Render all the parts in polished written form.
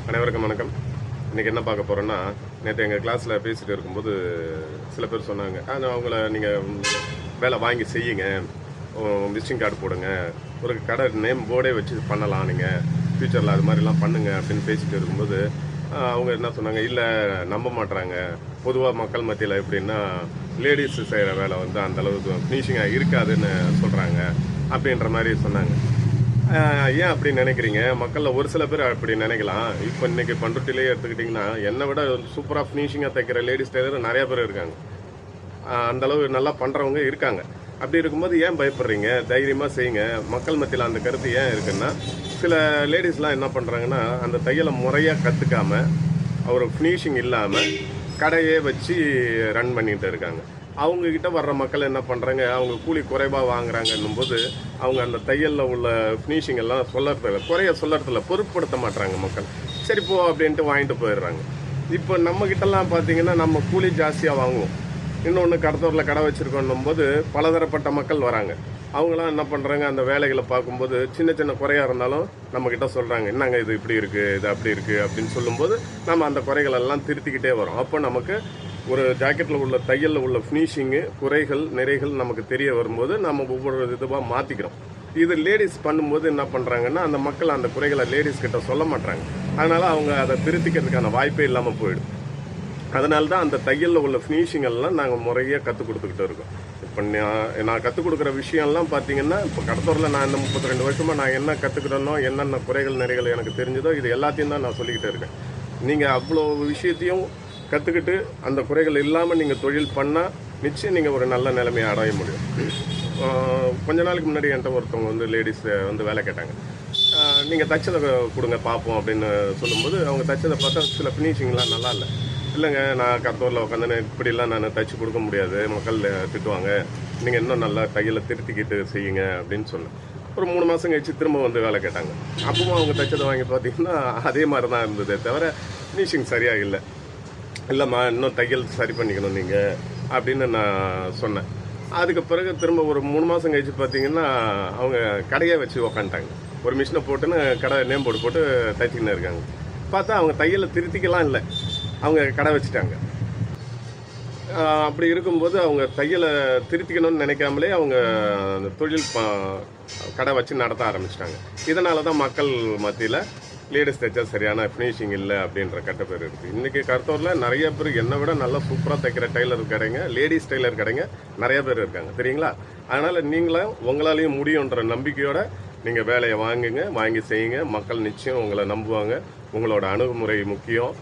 அனைவருக்கும் வணக்கம். இன்றைக்கி என்ன பார்க்க போகிறோன்னா, நேற்று எங்கள் கிளாஸில் பேசிகிட்டு இருக்கும்போது சில பேர் சொன்னாங்க, அவங்கள நீங்கள் வேலை வாங்கி செய்யுங்க, விசிட்டிங் கார்டு போடுங்க, ஒரு கடை நேம் போர்டே வச்சு பண்ணலாம், நீங்கள் ஃப்யூச்சரில் அது மாதிரிலாம் பண்ணுங்க அப்படின்னு பேசிகிட்டு இருக்கும்போது அவங்க என்ன சொன்னாங்க, இல்லை நம்ப மாட்டுறாங்க. பொதுவாக மக்கள் மத்தியில் எப்படின்னா லேடிஸ் செய்கிற வேலை வந்து அந்தளவுக்கு ஃபினிஷிங்காக இருக்காதுன்னு சொல்கிறாங்க அப்படின்ற மாதிரி சொன்னாங்க. ஏன் அப்படி நினைக்கிறீங்க? மக்களில் ஒரு சில பேர் அப்படி நினைக்கலாம். இப்போ இன்றைக்கி பண்ருட்டிலே எடுத்துக்கிட்டிங்கன்னா என்னை விட சூப்பராக ஃபினிஷிங்காக தைக்கிற லேடிஸ் டெய்லர் நிறையா பேர் இருக்காங்க. அந்தளவு நல்லா பண்ணுறவங்க இருக்காங்க. அப்படி இருக்கும்போது ஏன் பயப்படுறீங்க? தைரியமாக செய்யுங்க. மக்கள் மத்தியில் அந்த கருத்து ஏன் இருக்குன்னா, சில லேடிஸ்லாம் என்ன பண்ணுறாங்கன்னா, அந்த தையலை முறையாக கற்றுக்காமல் ஒரு ஃபினிஷிங் இல்லாமல் கடையே வச்சு ரன் பண்ணிகிட்டு இருக்காங்க. அவங்கக்கிட்ட வர்ற மக்கள் என்ன பண்ணுறாங்க, அவங்க கூலி குறைவாக வாங்குறாங்கன்னும் போது அவங்க அந்த தையலில் உள்ள ஃபினிஷிங் எல்லாம் சொல்லறதில்ல, குறைய சொல்லறதில்ல, பொருட்படுத்த மாட்டுறாங்க மக்கள். சரி போ அப்படின்ட்டு வாங்கிட்டு போயிடுறாங்க. இப்போ நம்மக்கிட்டலாம் பார்த்தீங்கன்னா நம்ம கூலி ஜாஸ்தியாக வாங்குவோம். இன்னொன்று கடத்தூரில் கடை வச்சுருக்கோன்னும் போது பலதரப்பட்ட மக்கள் வராங்க. அவங்களாம் என்ன பண்ணுறாங்க, அந்த வேலைகளை பார்க்கும்போது சின்ன சின்ன குறையாக இருந்தாலும் நம்மக்கிட்ட சொல்கிறாங்க, என்னங்க இது இப்படி இருக்குது, இது அப்படி இருக்குது அப்படின்னு சொல்லும்போது நம்ம அந்த குறைகளெல்லாம் திருத்திக்கிட்டே வரோம். அப்போ நமக்கு ஒரு ஜாக்கெட்டில் உள்ள தையலில் உள்ள ஃபினிஷிங்கு, குறைகள் நிறைகள் நமக்கு தெரிய வரும்போது நம்ம ஒவ்வொரு இதுவாக மாற்றிக்கிறோம். இது லேடிஸ் பண்ணும்போது என்ன பண்ணுறாங்கன்னா, அந்த மக்கள் அந்த குறைகளை லேடிஸ் கிட்ட சொல்ல மாட்டாங்க. அதனால் அவங்க அதை திருத்திக்கிறதுக்கான வாய்ப்பே இல்லாமல் போயிடும். அதனால தான் அந்த தையலில் உள்ள ஃபினிஷிங்கெல்லாம் நாங்கள் முறையாக கற்றுக் கொடுத்துக்கிட்டு இருக்கோம். இப்போ நான் கற்றுக் கொடுக்குற விஷயம்லாம் பார்த்தீங்கன்னா, இப்போ கடத்தூரில் நான் இந்த 32 வருஷமாக நான் என்ன கற்றுக்கிறேனோ, என்னென்ன குறைகள் நிறைகள் எனக்கு தெரிஞ்சதோ இது எல்லாத்தையும் தான் நான் சொல்லிக்கிட்டு இருக்கேன். நீங்கள் அவ்வளோ விஷயத்தையும் கற்றுக்கிட்டு அந்த குறைகள் இல்லாமல் நீங்கள் தொழில் பண்ணால் நிச்சயம் நீங்கள் ஒரு நல்ல நிலைமையை அடைய முடியும். கொஞ்ச நாளைக்கு முன்னாடி என்கிட்ட ஒருத்தவங்க வந்து லேடிஸ் வந்து வேலை கேட்டாங்க. நீங்கள் தைச்சதை கொடுங்க பார்ப்போம் அப்படின்னு சொல்லும்போது, அவங்க தைச்சதை பார்த்தா சில ஃபினிஷிங்லாம் நல்லா இல்லை. இல்லைங்க, நான் கடத்தூரில் உட்காந்து இப்படிலாம் நான் தைச்சி கொடுக்க முடியாது, மக்கள் திட்டுவாங்க, நீங்கள் இன்னும் நல்லா தையலை திருத்திக்கிட்டு செய்யுங்க அப்படின்னு சொன்னேன். ஒரு 3 மாதம் கழிச்சு திரும்ப வந்து வேலை கேட்டாங்க. அப்பவும் அவங்க தைச்சதை வாங்கி பார்த்தீங்கன்னா அதே மாதிரி தான் இருந்ததே தவிர ஃபினிஷிங் சரியாக இல்லை. இல்லைம்மா, இன்னும் தையல் சரி பண்ணிக்கணும் நீங்கள் அப்படின்னு நான் சொன்னேன். அதுக்கு பிறகு திரும்ப ஒரு 3 மாதம் கழிச்சு பார்த்தீங்கன்னா அவங்க கடையை வச்சு உக்காந்துட்டாங்க. ஒரு மிஷினை போட்டுன்னு கடை நேம் போர்டு போட்டு தைச்சிக்கின்னு இருக்காங்க. பார்த்தா அவங்க தையலை திருத்திக்கலாம் இல்லை, அவங்க கடை வச்சுட்டாங்க. அப்படி இருக்கும்போது அவங்க தையலை திருத்திக்கணும்னு நினைக்காமலே அவங்க அந்த தொழில் கடை வச்சு நடத்த ஆரம்பிச்சிட்டாங்க. இதனால தான் மக்கள் மத்தியில் லேடிஸ் தைச்சா சரியான ஃபினிஷிங் இல்லை அப்படின்ற கட்டப்பேர் இருக்குது. இன்றைக்கி கடத்தூரில் நிறைய பேர் என்னை விட நல்லா சூப்பராக தைக்கிற டெய்லர் கடைங்க, லேடிஸ் டெய்லர் கடைங்க நிறைய பேர் இருக்காங்க, தெரியுங்களா? அதனால் நீங்களும் உங்களாலேயும் முடியுன்ற நம்பிக்கையோடு நீங்கள் வேலையை வாங்கி செய்யுங்க. மக்கள் நிச்சயம் உங்களை நம்புவாங்க. உங்களோட அணுகுமுறை முக்கியம்.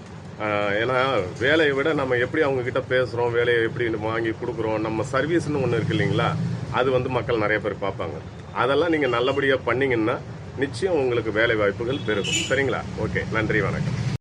ஏன்னா வேலையை விட நம்ம எப்படி அவங்கக்கிட்ட பேசுகிறோம், வேலையை எப்படி வாங்கி கொடுக்குறோம், நம்ம சர்வீஸ்னு ஒன்று இருக்குது இல்லைங்களா, அது வந்து மக்கள் நிறைய பேர் பார்ப்பாங்க. அதெல்லாம் நீங்கள் நல்லபடியாக பண்ணிங்கன்னா நிச்சயம் உங்களுக்கு வேலை வாய்ப்புகள் பெருகும். சரிங்களா? ஓகே, நன்றி, வணக்கம்.